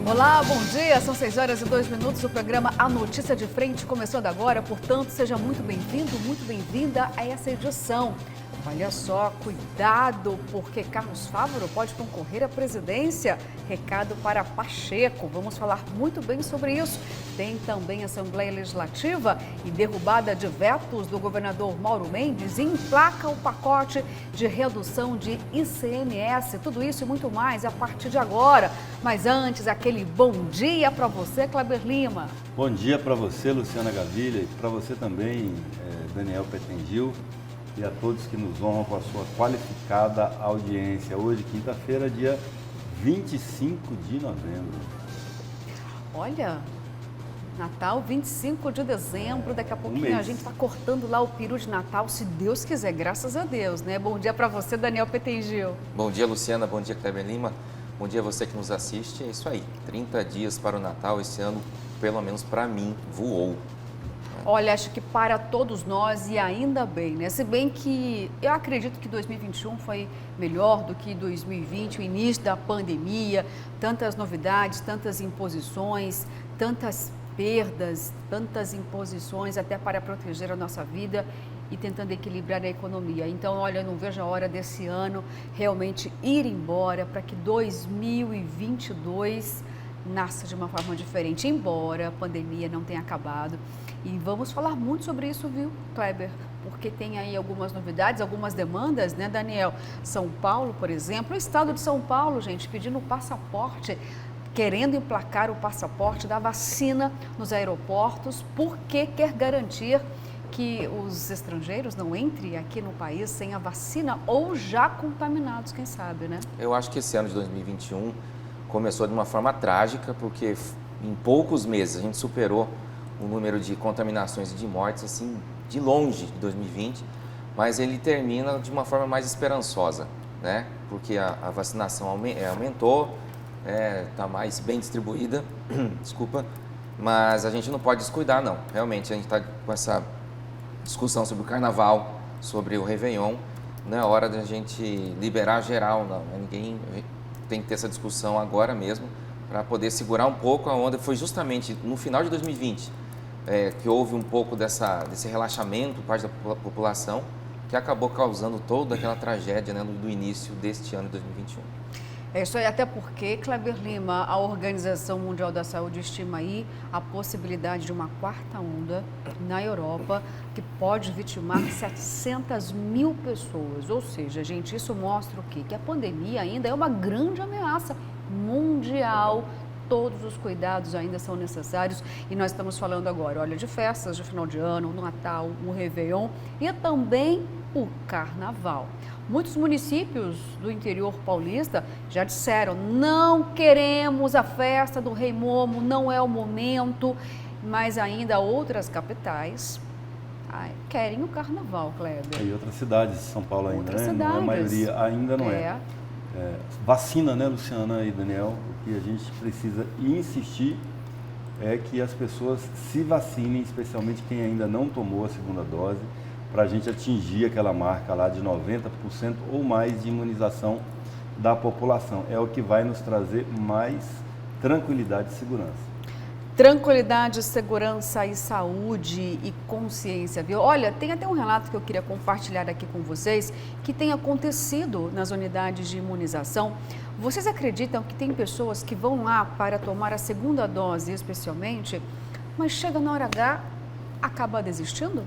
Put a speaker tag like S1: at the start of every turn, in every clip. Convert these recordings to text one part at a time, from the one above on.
S1: Olá, bom dia. São 6h02. O programa A Notícia de Frente começando agora. Portanto, seja muito bem-vindo, muito bem-vinda a essa edição. Olha só, cuidado, porque Carlos Fávaro pode concorrer à presidência. Recado para Pacheco. Vamos falar muito bem sobre isso. Tem também Assembleia Legislativa e derrubada de vetos do governador Mauro Mendes emplaca o pacote de redução de ICMS. Tudo isso e muito mais a partir de agora. Mas antes, aquele bom dia para você, Kleber Lima.
S2: Bom dia para você, Luciana Gavilha, e para você também, Daniel Petengil, e a todos que nos honram com a sua qualificada audiência. Hoje, quinta-feira, dia 25 de novembro.
S1: Olha, Natal, 25 de dezembro, daqui a pouquinho a gente está cortando lá o peru de Natal, se Deus quiser, graças a Deus, né? Bom dia para você, Daniel Petengil.
S3: Bom dia, Luciana, bom dia, Kleber Lima, bom dia a você que nos assiste. É isso aí, 30 dias para o Natal, esse ano, pelo menos para mim, voou.
S1: Olha, acho que para todos nós e ainda bem, né? Se bem que eu acredito que 2021 foi melhor do que 2020, o início da pandemia, tantas novidades, tantas imposições, tantas perdas, tantas imposições até para proteger a nossa vida e tentando equilibrar a economia. Então, olha, eu não vejo a hora desse ano realmente ir embora para que 2022 nasça de uma forma diferente, embora a pandemia não tenha acabado. E vamos falar muito sobre isso, viu, Kleber? Porque tem aí algumas novidades, algumas demandas, né, Daniel? São Paulo, por exemplo, o estado de São Paulo, gente, pedindo o passaporte, querendo emplacar o passaporte da vacina nos aeroportos, porque quer garantir que os estrangeiros não entrem aqui no país sem a vacina ou já contaminados, quem sabe, né?
S3: Eu acho que esse ano de 2021 começou de uma forma trágica, porque em poucos meses a gente superou o número de contaminações e de mortes, assim, de longe de 2020, mas ele termina de uma forma mais esperançosa, né? Porque a vacinação aumentou, está mais bem distribuída, desculpa, mas a gente não pode descuidar, não. Realmente, a gente está com essa discussão sobre o Carnaval, sobre o Réveillon, não é hora da gente liberar geral, não. Ninguém tem que ter essa discussão agora mesmo, para poder segurar um pouco a onda. Foi justamente no final de 2020 que houve um pouco desse relaxamento por parte da população, que acabou causando toda aquela tragédia, né, do início deste ano de 2021.
S1: É isso aí, até porque, Kleber Lima, a Organização Mundial da Saúde estima aí a possibilidade de uma quarta onda na Europa, que pode vitimar 700 mil pessoas. Ou seja, gente, isso mostra o quê? Que a pandemia ainda é uma grande ameaça mundial. Todos os cuidados ainda são necessários e nós estamos falando agora, olha, de festas de final de ano, no Natal, o Réveillon e também o Carnaval. Muitos municípios do interior paulista já disseram, não queremos a festa do Rei Momo, não é o momento, mas ainda outras capitais querem o Carnaval, Kleber.
S2: E outras cidades de São Paulo ainda,
S1: outras
S2: né?
S1: Cidades.
S2: Não é a maioria, ainda não é. Vacina, né, Luciana e Daniel? O que a gente precisa insistir é que as pessoas se vacinem, especialmente quem ainda não tomou a segunda dose, para a gente atingir aquela marca lá de 90% ou mais de imunização da população. É o que vai nos trazer mais tranquilidade e segurança.
S1: Tranquilidade, segurança e saúde e consciência, viu? Olha, tem até um relato que eu queria compartilhar aqui com vocês que tem acontecido nas unidades de imunização. Vocês acreditam que tem pessoas que vão lá para tomar a segunda dose, especialmente, mas chega na hora H, acaba desistindo?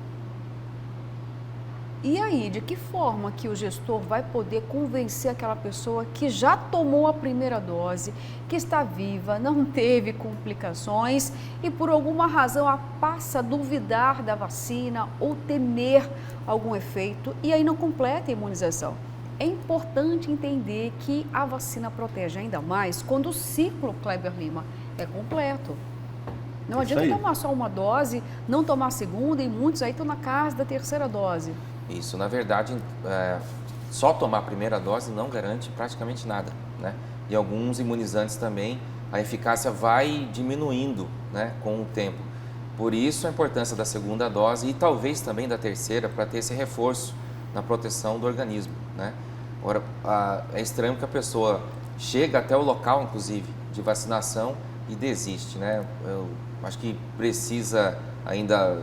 S1: E aí, de que forma que o gestor vai poder convencer aquela pessoa que já tomou a primeira dose, que está viva, não teve complicações e por alguma razão passa a duvidar da vacina ou temer algum efeito e aí não completa a imunização? É importante entender que a vacina protege ainda mais quando o ciclo, Kleber Lima, é completo. Não adianta tomar só uma dose, não tomar a segunda e muitos aí estão na casa da terceira dose.
S3: Isso, na verdade, só tomar a primeira dose não garante praticamente nada, né? E alguns imunizantes também, a eficácia vai diminuindo, né, com o tempo. Por isso a importância da segunda dose e talvez também da terceira para ter esse reforço na proteção do organismo, né? Agora, é estranho que a pessoa chega até o local, inclusive, de vacinação e desiste, né? Eu acho que precisa ainda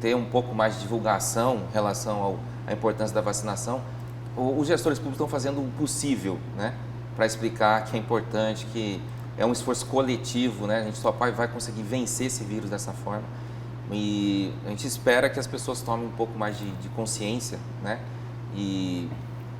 S3: ter um pouco mais de divulgação em relação à importância da vacinação. Os gestores públicos estão fazendo o possível, né, para explicar que é importante, que é um esforço coletivo, né? A gente só vai conseguir vencer esse vírus dessa forma. E a gente espera que as pessoas tomem um pouco mais de consciência, né? E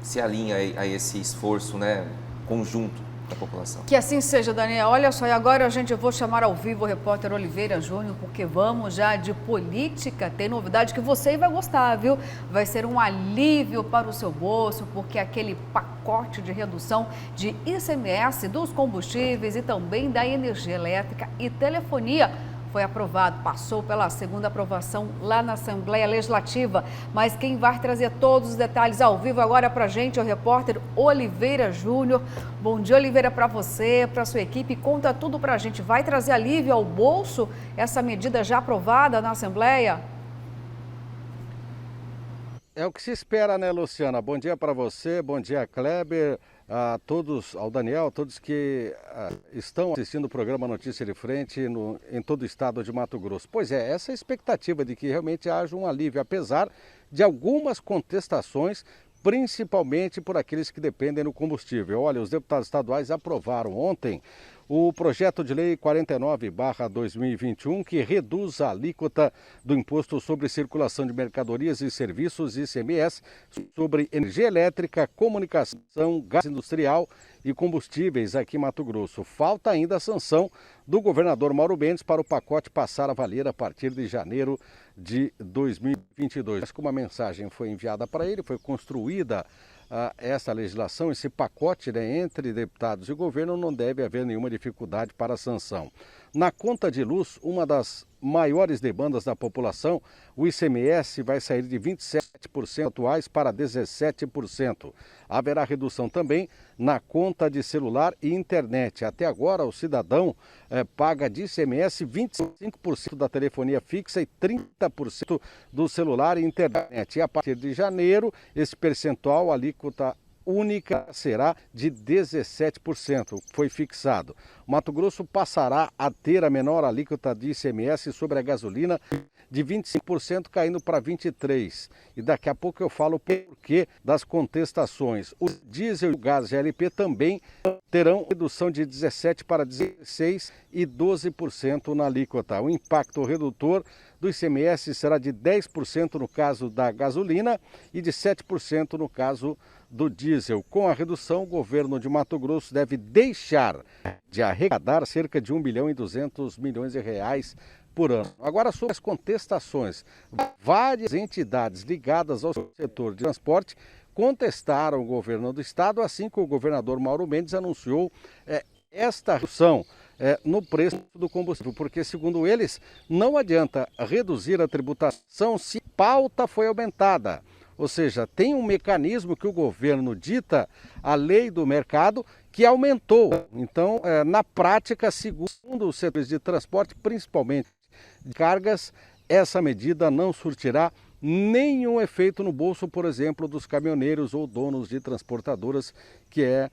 S3: se alinhem a esse esforço, né, conjunto da população.
S1: Que assim seja, Daniel. Olha só, e agora eu vou chamar ao vivo o repórter Oliveira Júnior, porque vamos já de política. Tem novidade que você vai gostar, viu? Vai ser um alívio para o seu bolso, porque aquele pacote de redução de ICMS dos combustíveis e também da energia elétrica e telefonia foi aprovado, passou pela segunda aprovação lá na Assembleia Legislativa. Mas quem vai trazer todos os detalhes ao vivo agora para a gente é o repórter Oliveira Júnior. Bom dia, Oliveira, para você, para a sua equipe. Conta tudo para a gente. Vai trazer alívio ao bolso essa medida já aprovada na Assembleia?
S4: É o que se espera, né, Luciana? Bom dia para você, bom dia, Kleber, a todos, ao Daniel, todos que estão assistindo o programa Notícia de Frente em todo o estado de Mato Grosso. Pois é, essa é a expectativa de que realmente haja um alívio, apesar de algumas contestações, principalmente por aqueles que dependem do combustível. Olha, os deputados estaduais aprovaram ontem o projeto de lei 49/2021, que reduz a alíquota do Imposto sobre Circulação de Mercadorias e Serviços, ICMS, sobre energia elétrica, comunicação, gás industrial e combustíveis aqui em Mato Grosso. Falta ainda a sanção do governador Mauro Mendes para o pacote passar a valer a partir de janeiro de 2022. Mas como a mensagem foi enviada para ele, foi construída essa legislação, esse pacote, né, entre deputados e governo, não deve haver nenhuma dificuldade para a sanção. Na conta de luz, uma das maiores demandas da população, o ICMS vai sair de 27% atuais para 17%. Haverá redução também na conta de celular e internet. Até agora, o cidadão paga de ICMS 25% da telefonia fixa e 30% do celular e internet. E a partir de janeiro, esse percentual, a alíquota única, será de 17%, foi fixado. O Mato Grosso passará a ter a menor alíquota de ICMS sobre a gasolina de 25%, caindo para 23%. E daqui a pouco eu falo o porquê das contestações. O diesel e o gás GLP também terão redução de 17% para 16% e 12% na alíquota. O impacto redutor do ICMS será de 10% no caso da gasolina e de 7% no caso do diesel. Com a redução, o governo de Mato Grosso deve deixar de arrecadar cerca de 1,2 bilhão de reais por ano. Agora, sobre as contestações, várias entidades ligadas ao setor de transporte contestaram o governo do estado, assim que o governador Mauro Mendes anunciou esta redução no preço do combustível, porque, segundo eles, não adianta reduzir a tributação se a pauta foi aumentada. Ou seja, tem um mecanismo que o governo dita, a lei do mercado, que aumentou. Então, na prática, segundo os setores de transporte, principalmente de cargas, essa medida não surtirá nenhum efeito no bolso, por exemplo, dos caminhoneiros ou donos de transportadoras, que é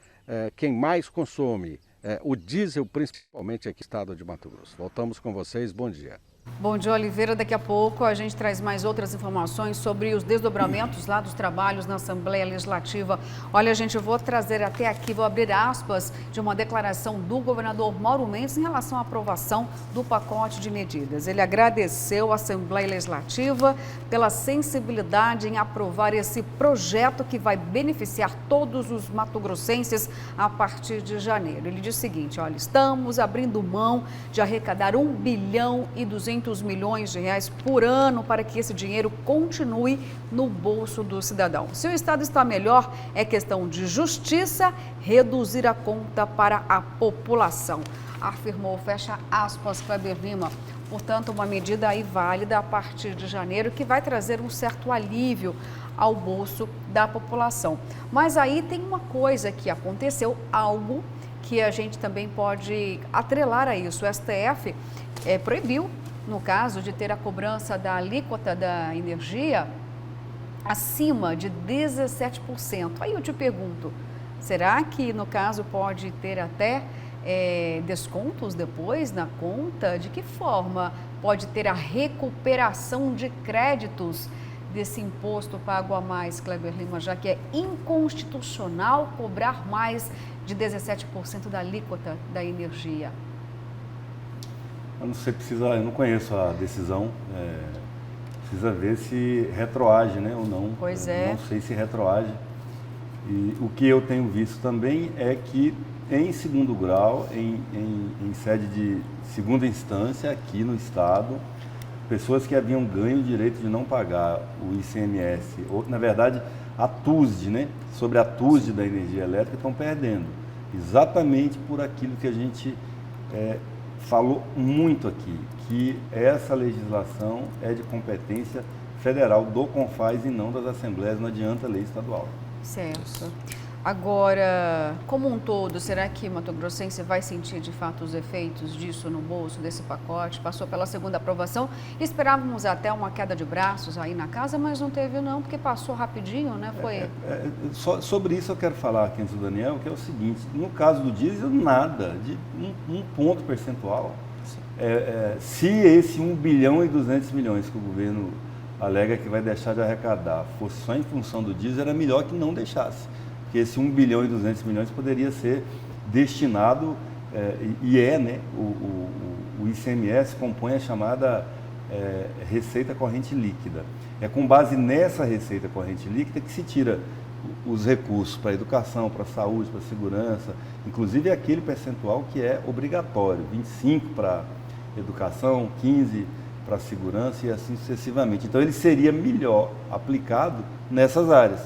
S4: quem mais consome o diesel, principalmente aqui no estado de Mato Grosso. Voltamos com vocês, bom dia.
S1: Bom dia, Oliveira. Daqui a pouco a gente traz mais outras informações sobre os desdobramentos lá dos trabalhos na Assembleia Legislativa. Olha, gente, eu vou trazer até aqui, vou abrir aspas de uma declaração do governador Mauro Mendes em relação à aprovação do pacote de medidas. Ele agradeceu à Assembleia Legislativa pela sensibilidade em aprovar esse projeto que vai beneficiar todos os matogrossenses a partir de janeiro. Ele disse o seguinte, olha, estamos abrindo mão de arrecadar 1,2 bilhões de reais por ano para que esse dinheiro continue no bolso do cidadão. Se o Estado está melhor, é questão de justiça reduzir a conta para a população, afirmou, fecha aspas, Kleber Lima. Portanto, uma medida aí válida a partir de janeiro que vai trazer um certo alívio ao bolso da população. Mas aí tem uma coisa que aconteceu, algo que a gente também pode atrelar a isso. O STF proibiu, no caso de ter a cobrança da alíquota da energia acima de 17%. Aí eu te pergunto, será que no caso pode ter até descontos depois na conta? De que forma pode ter a recuperação de créditos desse imposto pago a mais, Kleber Lima, já que é inconstitucional cobrar mais de 17% da alíquota da energia?
S2: Eu não conheço a decisão, precisa ver se retroage, né, ou não.
S1: Pois
S2: Não sei se retroage. E o que eu tenho visto também é que em segundo grau, em sede de segunda instância aqui no Estado, pessoas que haviam ganho o direito de não pagar o ICMS, ou na verdade a TUSD, né, sobre a TUSD da energia elétrica, estão perdendo. Exatamente por aquilo que a gente falou muito aqui, que essa legislação é de competência federal do CONFAS e não das assembleias, não adianta a lei estadual.
S1: Certo. Agora, como um todo, será que Mato Grossense vai sentir de fato os efeitos disso no bolso, desse pacote? Passou pela segunda aprovação, esperávamos até uma queda de braços aí na casa, mas não teve não, porque passou rapidinho, né? Foi...
S2: Sobre isso eu quero falar aqui antes do Daniel, que é o seguinte, no caso do diesel, nada, de um ponto percentual. Se esse 1 bilhão e 200 milhões que o governo alega que vai deixar de arrecadar fosse só em função do diesel, era melhor que não deixasse. Porque esse 1 bilhão e 200 milhões poderia ser destinado, né? O ICMS compõe a chamada receita corrente líquida. É com base nessa receita corrente líquida que se tira os recursos para a educação, para a saúde, para a segurança, inclusive aquele percentual que é obrigatório, 25% para educação, 15% para a segurança e assim sucessivamente. Então ele seria melhor aplicado nessas áreas,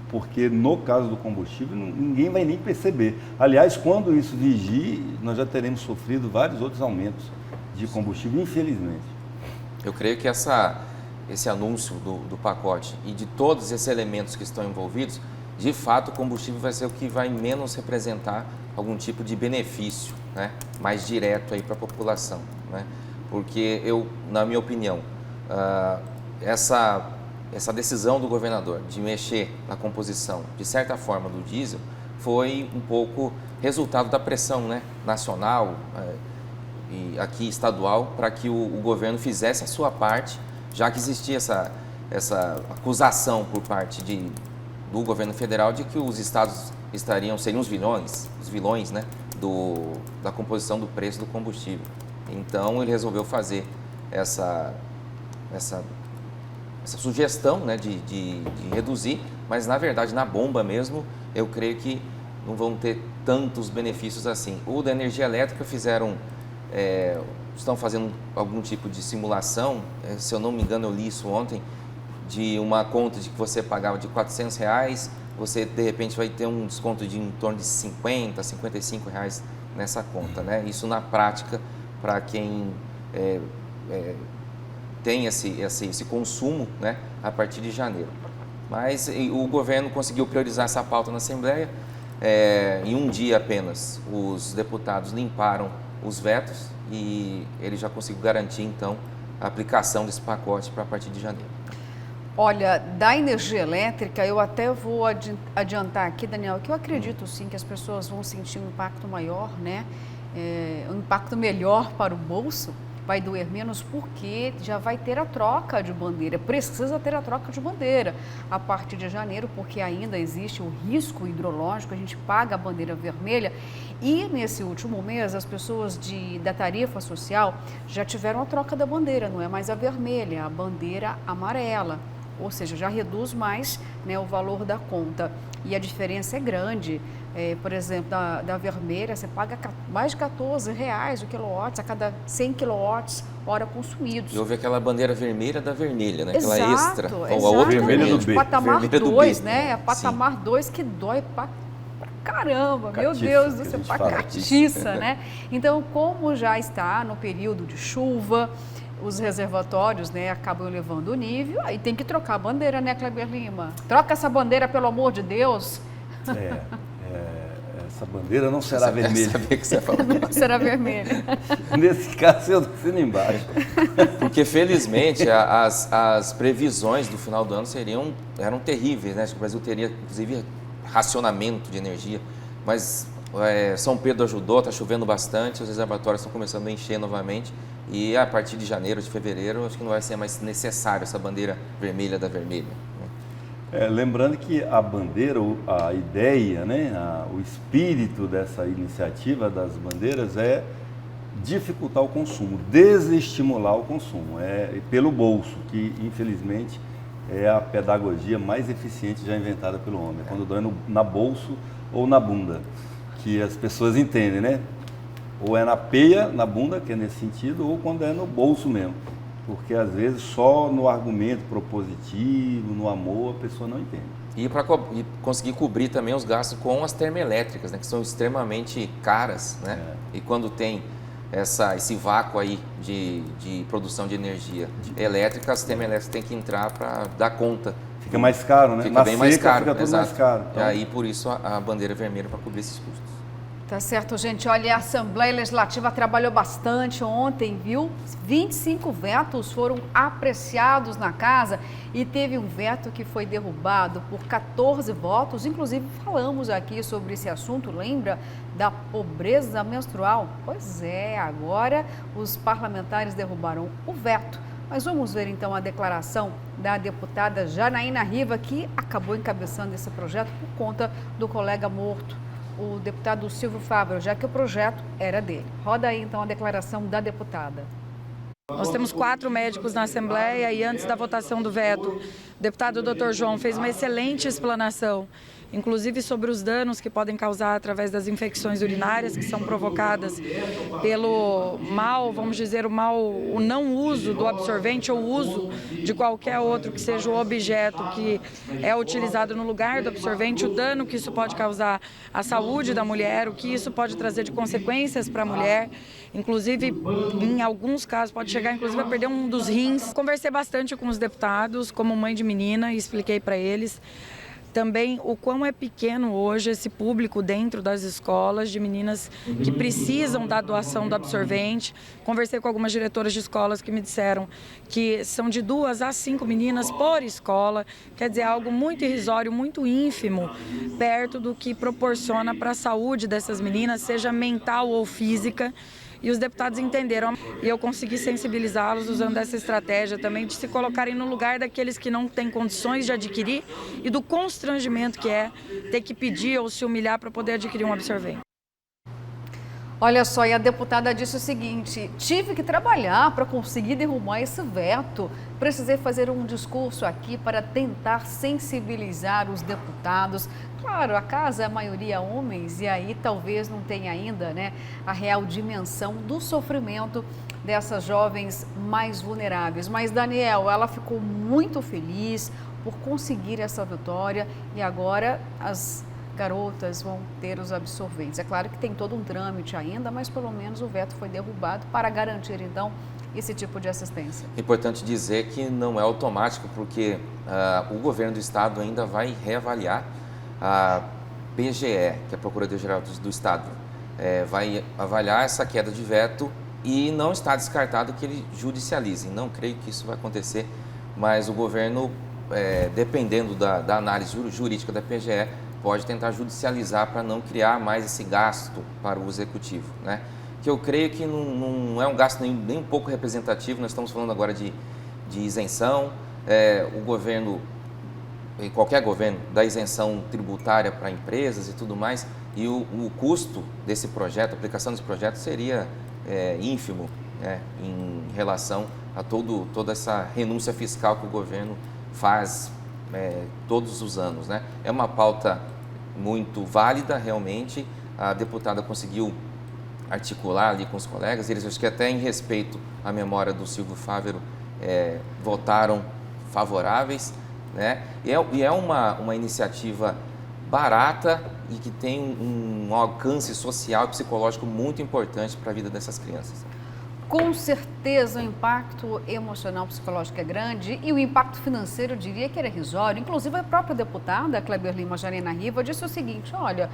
S2: porque no caso do combustível ninguém vai nem perceber. Aliás, quando isso vigir, nós já teremos sofrido vários outros aumentos de combustível, infelizmente.
S3: Eu creio que esse anúncio do pacote e de todos esses elementos que estão envolvidos, de fato o combustível vai ser o que vai menos representar algum tipo de benefício, né, mais direto aí para a população, né? Porque na minha opinião, essa decisão do governador de mexer na composição, de certa forma, do diesel, foi um pouco resultado da pressão, né, nacional e aqui estadual, para que o governo fizesse a sua parte, já que existia essa acusação por parte do governo federal de que os estados seriam os vilões, né, da composição do preço do combustível. Então ele resolveu fazer essa sugestão, né, de reduzir, mas na verdade na bomba mesmo eu creio que não vão ter tantos benefícios assim. O da energia elétrica estão fazendo algum tipo de simulação, se eu não me engano eu li isso ontem, de uma conta de que você pagava de R$400, você de repente vai ter um desconto de em torno de R$50, R$55 nessa conta, né? Isso na prática para quem tem esse consumo, né, a partir de janeiro. Mas o governo conseguiu priorizar essa pauta na Assembleia. Em um dia apenas, os deputados limparam os vetos e ele já conseguiu garantir, então, a aplicação desse pacote para a partir de janeiro.
S1: Olha, da energia elétrica, eu até vou adiantar aqui, Daniel, que eu acredito sim que as pessoas vão sentir um impacto maior, né? Um impacto melhor para o bolso, vai doer menos porque já vai ter a troca de bandeira, precisa ter a troca de bandeira a partir de janeiro, porque ainda existe o risco hidrológico, a gente paga a bandeira vermelha e nesse último mês as pessoas da tarifa social já tiveram a troca da bandeira, não é mais a vermelha, a bandeira amarela, ou seja, já reduz mais, né, o valor da conta e a diferença é grande. Por exemplo, da vermelha, você paga mais de R$14 o quilowatt a cada 100 kWh consumidos.
S3: E houve aquela bandeira vermelha da vermelha, né?
S1: Exato,
S3: aquela extra.
S1: Ou a outra vermelha do B. Patamar 2, né?
S3: Sim.
S1: Patamar 2 que dói pra caramba, meu Deus do céu, pra catiça, né? Então, como já está no período de chuva, os reservatórios, né, acabam elevando o nível, aí tem que trocar a bandeira, né, Kleber Lima? Troca essa bandeira, pelo amor de Deus.
S2: Essa bandeira não será vermelha.
S3: Sabia que você falou.
S1: Não será vermelha.
S2: Nesse caso, eu assino embaixo.
S3: Porque, felizmente, as previsões do final do ano eram terríveis, né? Acho que o Brasil teria, inclusive, racionamento de energia. Mas São Pedro ajudou, está chovendo bastante, os reservatórios estão começando a encher novamente e a partir de janeiro, de fevereiro, acho que não vai ser mais necessário essa bandeira vermelha da vermelha.
S2: Lembrando que a bandeira, a ideia, né, o espírito dessa iniciativa das bandeiras é dificultar o consumo, desestimular o consumo, pelo bolso, que infelizmente é a pedagogia mais eficiente já inventada pelo homem, quando dói na bolso ou na bunda, que as pessoas entendem, né? Ou é na peia, na bunda, que é nesse sentido, ou quando é no bolso mesmo. Porque às vezes só no argumento propositivo, no amor, a pessoa não entende.
S3: E para conseguir cobrir também os gastos com as termoelétricas, né, que são extremamente caras, né? E quando tem esse vácuo aí de produção de energia elétrica, as termoelétricas têm que entrar para dar conta.
S2: Fica mais caro, né?
S3: Fica bem mais caro,
S2: fica tudo mais caro.
S3: Então... E aí, por isso, a bandeira vermelha para cobrir esses custos.
S1: Tá certo, gente. Olha, a Assembleia Legislativa trabalhou bastante ontem, viu? 25 vetos foram apreciados na casa e teve um veto que foi derrubado por 14 votos. Inclusive, falamos aqui sobre esse assunto, lembra? Da pobreza menstrual. Pois é, agora os parlamentares derrubaram o veto. Mas vamos ver então a declaração da deputada Janaína Riva, que acabou encabeçando esse projeto por conta do colega morto, o deputado Silvio Fávero, já que o projeto era dele. Roda aí então a declaração da deputada.
S5: Nós temos 4 médicos na Assembleia e antes da votação do veto, o deputado Dr. João fez uma excelente explanação, inclusive sobre os danos que podem causar através das infecções urinárias que são provocadas pelo vamos dizer, o não uso do absorvente ou uso de qualquer outro que seja o objeto que é utilizado no lugar do absorvente, o dano que isso pode causar à saúde da mulher, o que isso pode trazer de consequências para a mulher. Inclusive, em alguns casos, pode chegar inclusive a perder um dos rins. Conversei bastante com os deputados, como mãe de menina, e expliquei para eles também o quão é pequeno hoje esse público dentro das escolas de meninas que precisam da doação do absorvente. Conversei com algumas diretoras de escolas que me disseram que são de 2 a 5 meninas por escola, quer dizer, algo muito irrisório, muito ínfimo, perto do que proporciona para a saúde dessas meninas, seja mental ou física. E os deputados entenderam e eu consegui sensibilizá-los usando essa estratégia também de se colocarem no lugar daqueles que não têm condições de adquirir e do constrangimento que é ter que pedir ou se humilhar para poder adquirir um absorvente.
S1: Olha só, e a deputada disse o seguinte: tive que trabalhar para conseguir derrubar esse veto. Precisei fazer um discurso aqui para tentar sensibilizar os deputados. Claro, a casa é a maioria homens e aí talvez não tenha ainda, né, a real dimensão do sofrimento dessas jovens mais vulneráveis. Mas, Daniel, ela ficou muito feliz por conseguir essa vitória e agora as garotas vão ter os absorventes. É claro que tem todo um trâmite ainda, mas pelo menos o veto foi derrubado para garantir, então, esse tipo de assistência.
S3: É importante dizer que não é automático, porque o governo do estado ainda vai reavaliar a PGE, que é a Procuradoria-Geral do Estado, vai avaliar essa queda de veto e não está descartado que ele judicialize. Não creio que isso vai acontecer, mas o governo, dependendo da análise jurídica da PGE, pode tentar judicializar para não criar mais esse gasto para o executivo, né? Que eu creio que não é um gasto nem um pouco representativo. Nós estamos falando agora de isenção, o governo, qualquer governo, dá isenção tributária para empresas e tudo mais, e o custo desse projeto, a aplicação desse projeto seria ínfimo, né, em relação a toda essa renúncia fiscal que o governo faz todos os anos, né? É uma pauta muito válida, realmente. A deputada conseguiu articular ali com os colegas, eles, acho que até em respeito à memória do Silvio Fávero, votaram favoráveis, né? E é uma iniciativa barata e que tem um alcance social e psicológico muito importante para a vida dessas crianças.
S1: Com certeza o impacto emocional psicológico é grande e o impacto financeiro eu diria que era irrisório. Inclusive a própria deputada Kleber Lima Janaína Riva disse o seguinte: olha,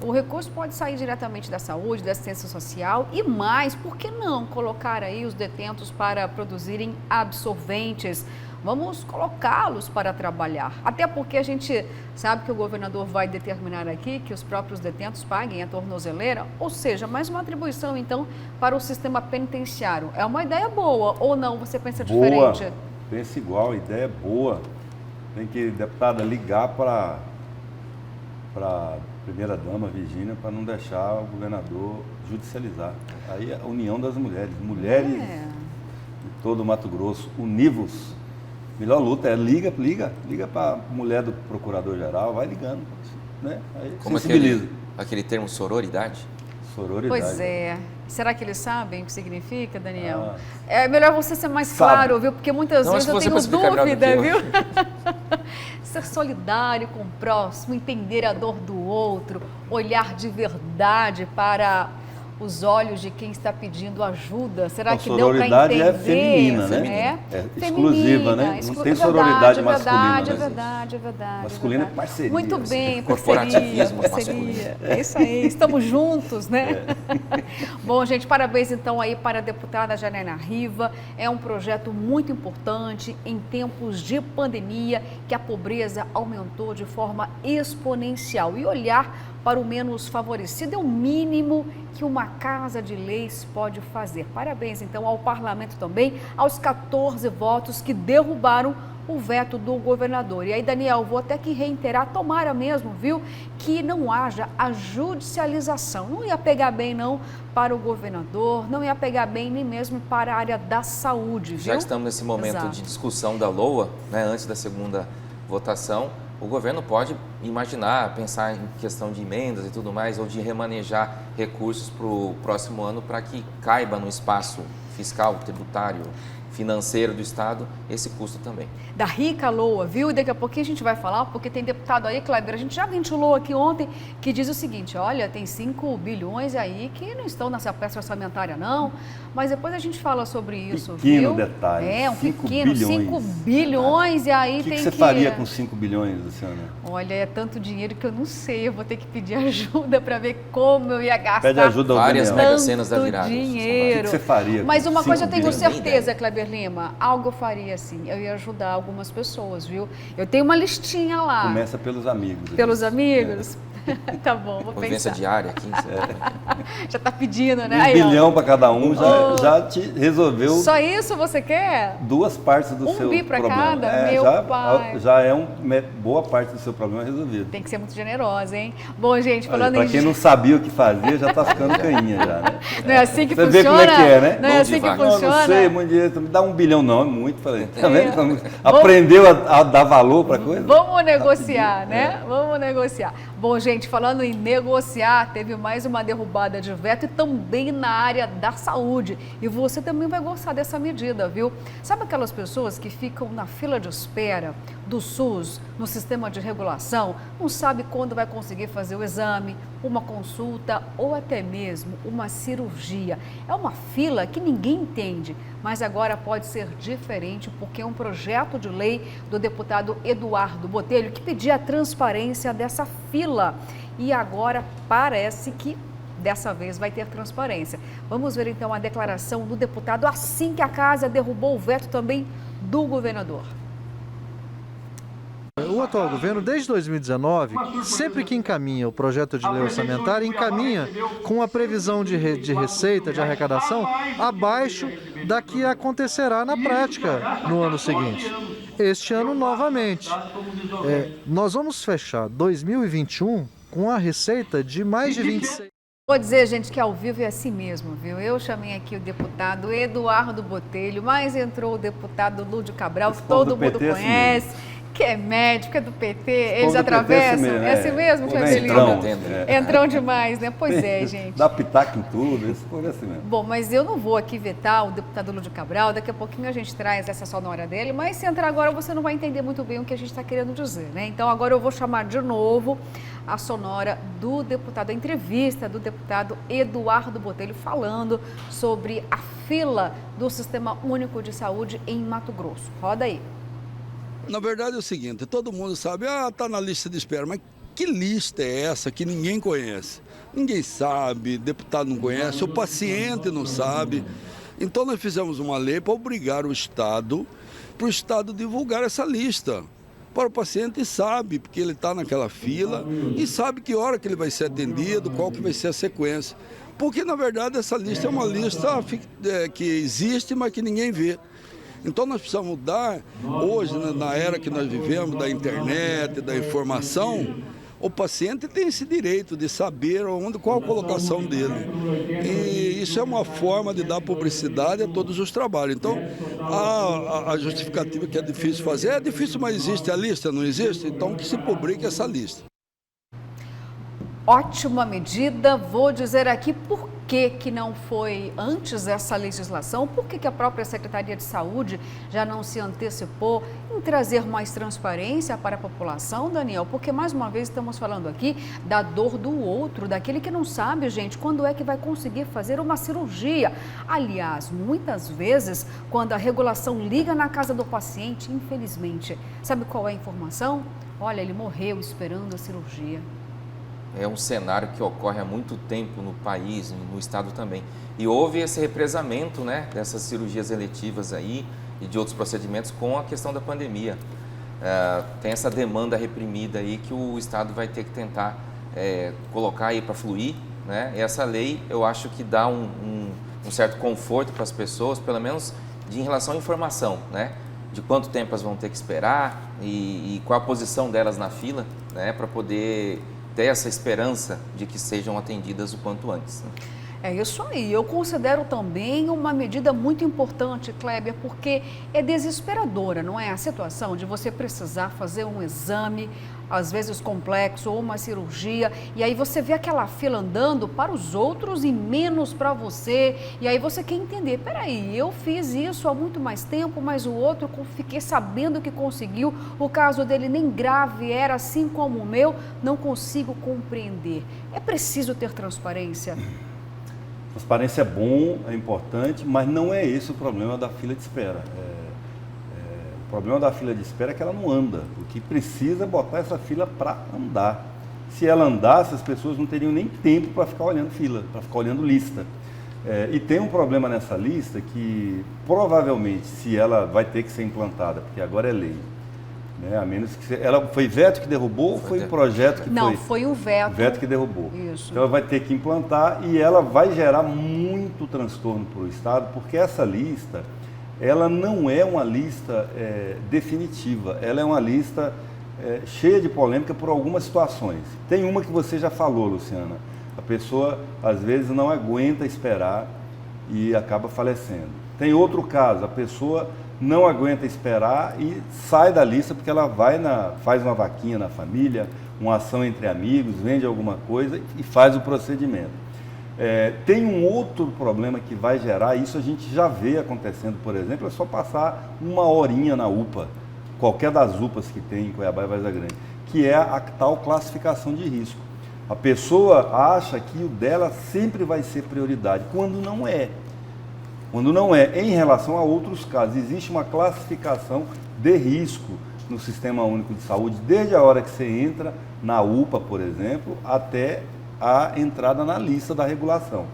S1: o recurso pode sair diretamente da saúde, da assistência social e mais, por que não colocar aí os detentos para produzirem absorventes? vamos colocá-los para trabalhar. Até porque a gente sabe que o governador vai determinar aqui que os próprios detentos paguem a tornozeleira, ou seja, mais uma atribuição, então, para o sistema penitenciário. É uma ideia boa ou não? Você pensa diferente?
S2: Boa, pensa igual, a ideia é boa. Tem que, deputada, ligar para a primeira-dama, Virgínia, para não deixar o governador judicializar. Aí a união das mulheres de todo o Mato Grosso, univos. Melhor luta é liga para a mulher do procurador-geral, vai ligando, né? Aí
S3: como
S2: sensibiliza.
S3: aquele termo sororidade?
S2: Sororidade.
S1: Pois é. Será que eles sabem o que significa, Daniel? É melhor você ser mais claro, viu? Porque muitas vezes eu tenho dúvida, viu? Ser solidário com o próximo, entender a dor do outro, olhar de verdade para os olhos de quem está pedindo ajuda. Será que deu para entender?
S2: A sororidade é feminina, né? É exclusiva, né? Não tem sororidade masculina.
S1: É verdade.
S2: Masculina é parceria.
S1: Muito bem,
S3: corporativismo
S1: parceria. É isso aí, estamos juntos, né? Bom, gente, parabéns então aí para a deputada Janaina Riva. É um projeto muito importante em tempos de pandemia, que a pobreza aumentou de forma exponencial. E olhar para o menos favorecido é o mínimo que uma casa de leis pode fazer. Parabéns, então, ao parlamento também, aos 14 votos que derrubaram o veto do governador. E aí, Daniel, vou até que reiterar, tomara mesmo, viu, que não haja a judicialização. Não ia pegar bem, não, para o governador, não ia pegar bem nem mesmo para a área da saúde, viu?
S3: Já que estamos nesse momento de discussão da LOA, né, antes da segunda votação, o governo pode imaginar, pensar em questão de emendas e tudo mais, ou de remanejar recursos para o próximo ano para que caiba no espaço fiscal, tributário, financeiro do Estado, esse custo também.
S1: Da rica LOA, viu? E daqui a pouquinho a gente vai falar, porque tem deputado aí, Kleber, a gente já ventilou aqui ontem, que diz o seguinte, olha, tem 5 bilhões aí que não estão nessa peça orçamentária não, mas depois a gente fala sobre isso,
S2: pequeno
S1: viu?
S2: Detalhe.
S1: É, um
S2: 5
S1: pequeno,
S2: bilhões.
S1: 5 bilhões e aí
S2: O que
S1: tem
S2: você faria com 5 bilhões, Luciana?
S1: Olha, é tanto dinheiro que eu não sei, eu vou ter que pedir ajuda para ver como eu ia gastar.
S2: Pede ajuda ao
S3: várias
S2: Daniel.
S3: megacenas da virada.
S1: Dinheiro.
S2: O que você faria?
S1: Mas uma coisa eu tenho
S2: 5 bilhões?
S1: certeza, Kleber Lima, algo eu faria assim, eu ia ajudar algumas pessoas, viu? Eu tenho uma listinha lá.
S2: Começa pelos amigos.
S1: Pelos amigos? Tá bom, vou
S3: Convivência
S1: pensar.
S3: diária, 15.
S1: Já tá pedindo, né?
S2: 1
S1: Aí, ó.
S2: bilhão para cada um já te resolveu
S1: Só isso você quer?
S2: duas partes do seu
S1: bi pra
S2: problema.
S1: cada? Meu pai.
S2: Já é boa parte do seu problema resolvido.
S1: Tem que ser muito generosa, hein? Bom, gente, falando
S2: Para
S1: em...
S2: quem não sabia o que fazer, já está ficando caninha já, né?
S1: Não é assim que
S2: Você
S1: funciona?
S2: vê como é que é, né?
S1: Não é assim que
S3: devagar.
S2: Não,
S1: funciona?
S2: não sei, muito dinheiro, me dá 1 bilhão não, é muito. Falei, tá
S1: É.
S2: vendo? Aprendeu a dar valor para coisa?
S1: Vamos negociar, né? Vamos negociar. Bom, gente, falando em negociar, teve mais uma derrubada de veto e também na área da saúde. E você também vai gostar dessa medida, viu? Sabe aquelas pessoas que ficam na fila de espera do SUS, no sistema de regulação, não sabe quando vai conseguir fazer o exame, uma consulta ou até mesmo uma cirurgia. É uma fila que ninguém entende, mas agora pode ser diferente porque é um projeto de lei do deputado Eduardo Botelho que pedia a transparência dessa fila. E agora parece que dessa vez vai ter transparência. Vamos ver então a declaração do deputado assim que a casa derrubou o veto também do governador.
S6: O atual governo, desde 2019, sempre que encaminha o projeto de lei orçamentária, encaminha com a previsão de receita, de arrecadação, abaixo da que acontecerá na prática no ano seguinte. Este ano, novamente. Nós vamos fechar 2021 com a receita de mais de 26...
S1: Vou dizer, gente, que ao vivo é assim mesmo, viu? Eu chamei aqui o deputado Eduardo Botelho, mas entrou o deputado Lúdio Cabral, que todo mundo conhece, que é médico, é do PT, eles atravessam. É assim mesmo, Cleber? Entrão demais, né? Pois é, gente.
S2: Dá pitaco em tudo, esse povo é assim mesmo.
S1: Bom, mas eu não vou aqui vetar o deputado Lúdio Cabral, daqui a pouquinho a gente traz essa sonora dele, mas se entrar agora você não vai entender muito bem o que a gente está querendo dizer, né? Então agora eu vou chamar de novo a sonora do deputado, a entrevista do deputado Eduardo Botelho falando sobre a fila do Sistema Único de Saúde em Mato Grosso. Roda aí.
S7: Na verdade é o seguinte, todo mundo sabe, tá na lista de espera, mas que lista é essa que ninguém conhece? Ninguém sabe, deputado não conhece, o paciente não sabe. Então nós fizemos uma lei para obrigar o Estado, para o Estado divulgar essa lista. Para o paciente sabe, porque ele está naquela fila e sabe que hora que ele vai ser atendido, qual que vai ser a sequência. Porque, na verdade, essa lista é uma lista que existe, mas que ninguém vê. Então nós precisamos dar, hoje, na era que nós vivemos, da internet, da informação, o paciente tem esse direito de saber qual a colocação dele. E isso é uma forma de dar publicidade a todos os trabalhos. Então, a justificativa que é difícil fazer, é difícil, mas existe a lista, não existe? Então que se publique essa lista.
S1: Ótima medida, vou dizer aqui por que não foi antes essa legislação, por que a própria Secretaria de Saúde já não se antecipou em trazer mais transparência para a população, Daniel? Porque, mais uma vez, estamos falando aqui da dor do outro, daquele que não sabe, gente, quando é que vai conseguir fazer uma cirurgia. Aliás, muitas vezes, quando a regulação liga na casa do paciente, infelizmente, sabe qual é a informação? Olha, ele morreu esperando a cirurgia.
S3: É um cenário que ocorre há muito tempo no país, no estado também. E houve esse represamento, né, dessas cirurgias eletivas aí e de outros procedimentos com a questão da pandemia. Tem essa demanda reprimida aí que o estado vai ter que tentar colocar aí para fluir, né? E essa lei, eu acho que dá um certo conforto para as pessoas, pelo menos em relação à informação, né? De quanto tempo elas vão ter que esperar e qual a posição delas na fila, né, para poder ter essa esperança de que sejam atendidas o quanto antes. Né?
S1: É isso aí. Eu considero também uma medida muito importante, Kleber, porque é desesperadora, não é? A situação de você precisar fazer um exame, às vezes complexo, ou uma cirurgia, e aí você vê aquela fila andando para os outros e menos para você, e aí você quer entender, peraí, eu fiz isso há muito mais tempo, mas o outro fiquei sabendo que conseguiu, o caso dele nem grave era, assim como o meu, não consigo compreender. É preciso ter transparência?
S2: Transparência é bom, é importante, mas não é esse o problema da fila de espera. O problema da fila de espera é que ela não anda. O que precisa é botar essa fila para andar. Se ela andasse, as pessoas não teriam nem tempo para ficar olhando fila, para ficar olhando lista. E tem um problema nessa lista que, provavelmente, se ela vai ter que ser implantada, porque agora é lei, né? A menos que ela foi veto que derrubou ou foi um projeto que
S1: não, foi o veto.
S2: Veto que derrubou.
S1: Isso.
S2: Então ela vai ter que implantar e ela vai gerar muito transtorno para o Estado, porque essa lista, ela não é uma lista definitiva, ela é uma lista cheia de polêmica por algumas situações. Tem uma que você já falou, Luciana, a pessoa às vezes não aguenta esperar e acaba falecendo. Tem outro caso, a pessoa não aguenta esperar e sai da lista porque ela faz uma vaquinha na família, uma ação entre amigos, vende alguma coisa e faz o procedimento. Tem um outro problema que vai gerar, isso a gente já vê acontecendo, por exemplo, é só passar uma horinha na UPA, qualquer das UPAs que tem em Cuiabá e Vargas Grande, que é a tal classificação de risco. A pessoa acha que o dela sempre vai ser prioridade, quando não é. Quando não é, em relação a outros casos, existe uma classificação de risco no Sistema Único de Saúde, desde a hora que você entra na UPA, por exemplo, até a entrada na lista da regulação.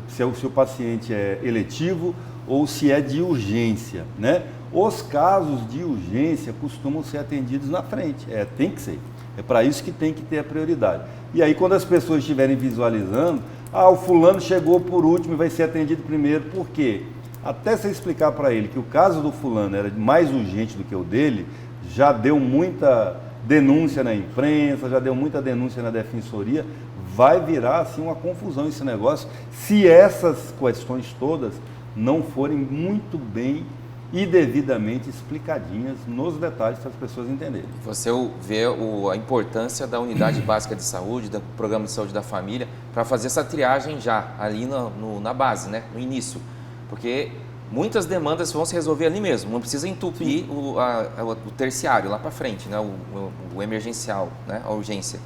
S2: Se o seu paciente é eletivo ou se é de urgência, né? Os casos de urgência costumam ser atendidos na frente, tem que ser. É para isso que tem que ter a prioridade. E aí, quando as pessoas estiverem visualizando, o fulano chegou por último e vai ser atendido primeiro. Por quê? Até você explicar para ele que o caso do fulano era mais urgente do que o dele, já deu muita denúncia na imprensa, já deu muita denúncia na defensoria, vai virar assim uma confusão esse negócio, se essas questões todas não forem muito bem e devidamente explicadinhas nos detalhes para as pessoas entenderem.
S3: Você vê a importância da unidade básica de saúde, do programa de saúde da família, para fazer essa triagem já, ali na base, né? No início. Porque muitas demandas vão se resolver ali mesmo, não precisa entupir o terciário lá para frente, né? O emergencial, né? A urgência.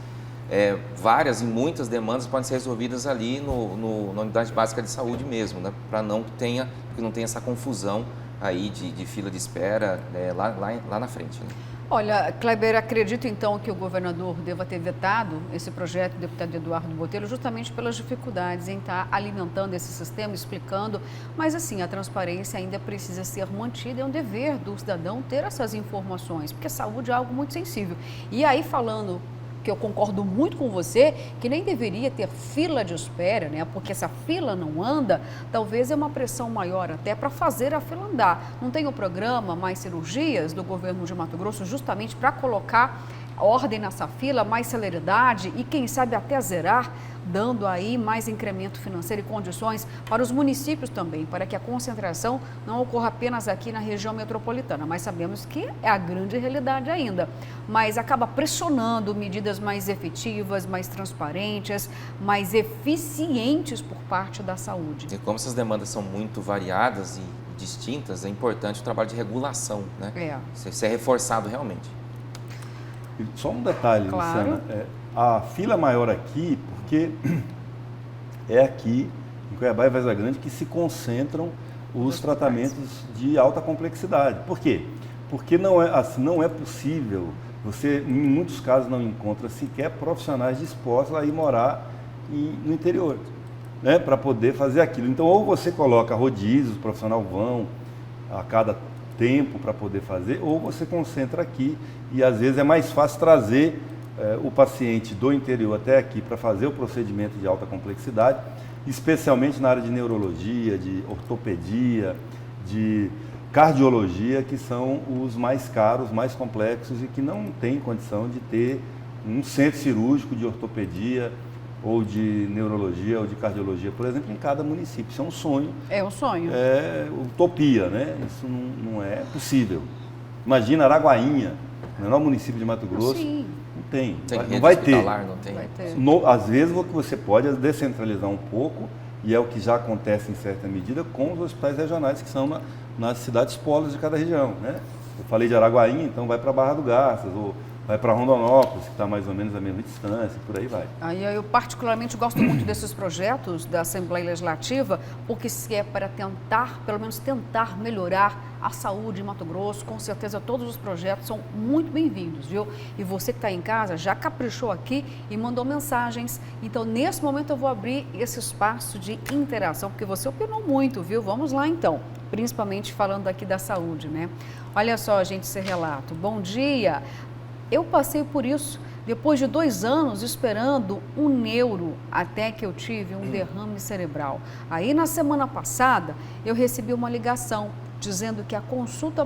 S3: Várias e muitas demandas podem ser resolvidas ali na unidade básica de saúde mesmo, né? Para que não tenha essa confusão aí de fila de espera lá na frente. Né?
S1: Olha, Kleber, acredito então que o governador deva ter vetado esse projeto do deputado Eduardo Botelho justamente pelas dificuldades em estar alimentando esse sistema, explicando, mas assim, a transparência ainda precisa ser mantida, é um dever do cidadão ter essas informações, porque a saúde é algo muito sensível. E aí falando que eu concordo muito com você, que nem deveria ter fila de espera, né? Porque essa fila não anda, talvez é uma pressão maior até para fazer a fila andar. Não tem o programa Mais Cirurgias do governo de Mato Grosso justamente para colocar ordem nessa fila, mais celeridade e quem sabe até zerar, dando aí mais incremento financeiro e condições para os municípios também, para que a concentração não ocorra apenas aqui na região metropolitana, mas sabemos que é a grande realidade ainda. Mas acaba pressionando medidas mais efetivas, mais transparentes, mais eficientes por parte da saúde.
S3: E como essas demandas são muito variadas e distintas, é importante o trabalho de regulação, né? Isso é reforçado realmente.
S2: E só um detalhe,
S1: claro.
S2: Luciana, a fila maior aqui, porque é aqui, em Cuiabá e Vargas Grande, que se concentram os tratamentos de alta complexidade. Por quê? Porque não é possível, você em muitos casos não encontra sequer profissionais dispostos a ir morar no interior, né, para poder fazer aquilo. Então, ou você coloca rodízios, os profissionais vão a cada tempo para poder fazer, ou você concentra aqui e às vezes é mais fácil trazer o paciente do interior até aqui para fazer o procedimento de alta complexidade, especialmente na área de neurologia, de ortopedia, de cardiologia, que são os mais caros, mais complexos e que não tem condição de ter um centro cirúrgico de ortopedia ou de neurologia ou de cardiologia, por exemplo, em cada município. Isso é um sonho.
S1: É um sonho.
S2: É utopia, né? Isso não é possível. Imagina Araguainha, menor município de Mato Grosso.
S1: Sim.
S2: Não tem.
S3: Não
S2: vai ter.
S3: Não tem.
S1: Vai ter.
S2: Às vezes o que você pode é descentralizar um pouco, e é o que já acontece em certa medida com os hospitais regionais, que são nas cidades polos de cada região, né? Eu falei de Araguainha, então vai para Barra do Garças, ou vai para Rondonópolis, que está mais ou menos a mesma distância, por aí vai.
S1: Aí eu particularmente gosto muito desses projetos da Assembleia Legislativa, porque se é para tentar, pelo menos tentar melhorar a saúde em Mato Grosso, com certeza todos os projetos são muito bem-vindos, viu? E você que está em casa já caprichou aqui e mandou mensagens. Então, nesse momento eu vou abrir esse espaço de interação, porque você opinou muito, viu? Vamos lá então, principalmente falando aqui da saúde, né? Olha só, gente, esse relato. Bom dia! Eu passei por isso depois de 2 anos esperando um neuro, até que eu tive um derrame cerebral. Aí, na semana passada, eu recebi uma ligação dizendo que a consulta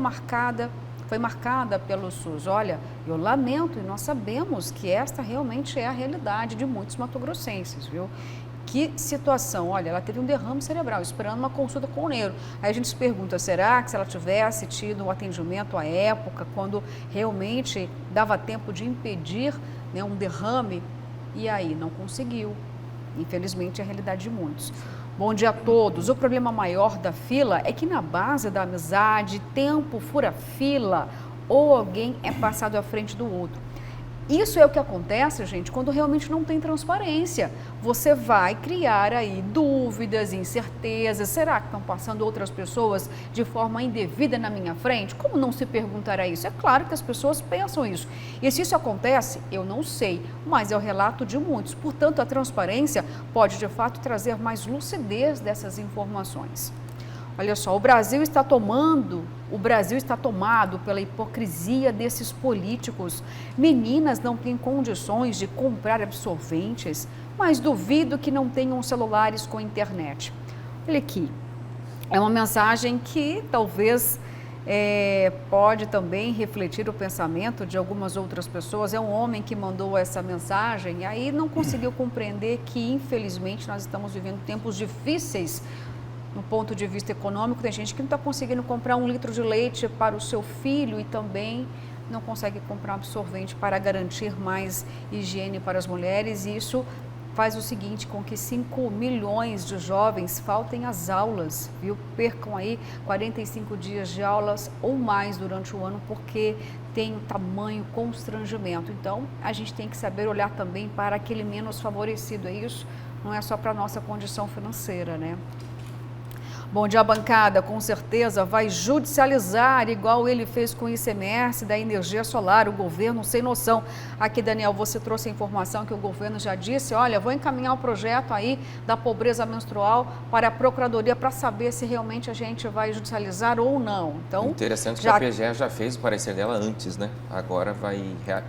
S1: foi marcada pelo SUS. Olha, eu lamento e nós sabemos que esta realmente é a realidade de muitos matogrossenses, viu? Que situação, olha, ela teve um derrame cerebral, esperando uma consulta com o neuro. Aí a gente se pergunta, será que se ela tivesse tido um atendimento à época, quando realmente dava tempo de impedir, né, um derrame, e aí não conseguiu. Infelizmente é a realidade de muitos. Bom dia a todos. O problema maior da fila é que na base da amizade, tempo fura fila ou alguém é passado à frente do outro. Isso é o que acontece, gente, quando realmente não tem transparência. Você vai criar aí dúvidas, incertezas. Será que estão passando outras pessoas de forma indevida na minha frente? Como não se perguntará isso? É claro que as pessoas pensam isso. E se isso acontece, eu não sei, mas é o relato de muitos. Portanto, a transparência pode, de fato, trazer mais lucidez dessas informações. Olha só, o Brasil está tomado pela hipocrisia desses políticos. Meninas não têm condições de comprar absorventes, mas duvido que não tenham celulares com internet. Olha aqui, é uma mensagem que talvez pode também refletir o pensamento de algumas outras pessoas. É um homem que mandou essa mensagem e aí não conseguiu compreender que, infelizmente, nós estamos vivendo tempos difíceis no ponto de vista econômico. Tem gente que não está conseguindo comprar 1 litro de leite para o seu filho e também não consegue comprar absorvente para garantir mais higiene para as mulheres. E isso faz o seguinte, com que 5 milhões de jovens faltem às aulas, viu? Percam aí 45 dias de aulas ou mais durante o ano, porque tem um tamanho constrangimento. Então, a gente tem que saber olhar também para aquele menos favorecido. É isso, não é só para a nossa condição financeira, né? Bom dia, bancada. Com certeza vai judicializar, igual ele fez com o ICMS da energia solar, o governo sem noção. Aqui, Daniel, você trouxe a informação que o governo já disse, olha, vou encaminhar o projeto aí da pobreza menstrual para a Procuradoria para saber se realmente a gente vai judicializar ou não. Então,
S3: interessante que a PGE já fez o parecer dela antes, né? Agora vai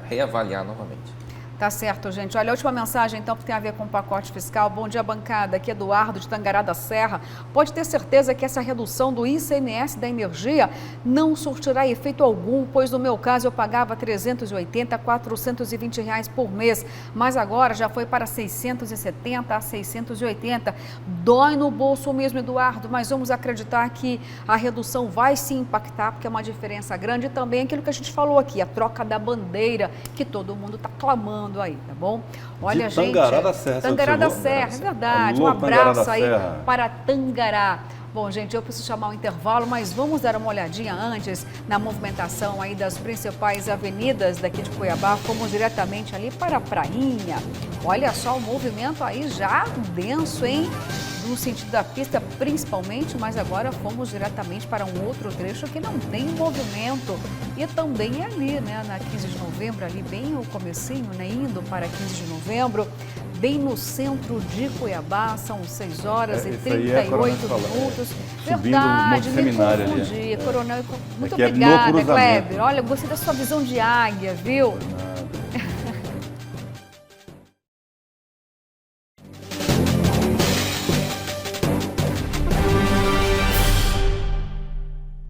S3: reavaliar novamente.
S1: Tá certo, gente. Olha, a última mensagem, então, que tem a ver com o pacote fiscal. Bom dia, bancada. Aqui é Eduardo, de Tangará da Serra. Pode ter certeza que essa redução do ICMS da energia não surtirá efeito algum, pois no meu caso eu pagava R$ 380 a R$ 420 reais por mês, mas agora já foi para 670 a 680. Dói no bolso mesmo, Eduardo, mas vamos acreditar que a redução vai se impactar, porque é uma diferença grande. E também aquilo que a gente falou aqui, a troca da bandeira, que todo mundo está clamando aí, tá bom? Olha,
S2: de
S1: gente,
S2: Tangará da Serra,
S1: Tangará da Serra, é verdade. Um abraço aí para Tangará. Bom, gente, eu preciso chamar o intervalo, mas vamos dar uma olhadinha antes na movimentação aí das principais avenidas daqui de Cuiabá. Fomos diretamente ali para a Prainha. Olha só o movimento aí já denso, hein? No sentido da pista principalmente, mas agora fomos diretamente para um outro trecho que não tem movimento. E também ali, né, na 15 de novembro, ali bem o comecinho, né, indo para 15 de novembro, bem no centro de Cuiabá, são 6 horas e 38 minutos. Verdade, me confundi. Coronel, muito obrigada, Kleber. Olha, gostei da sua visão de águia, viu?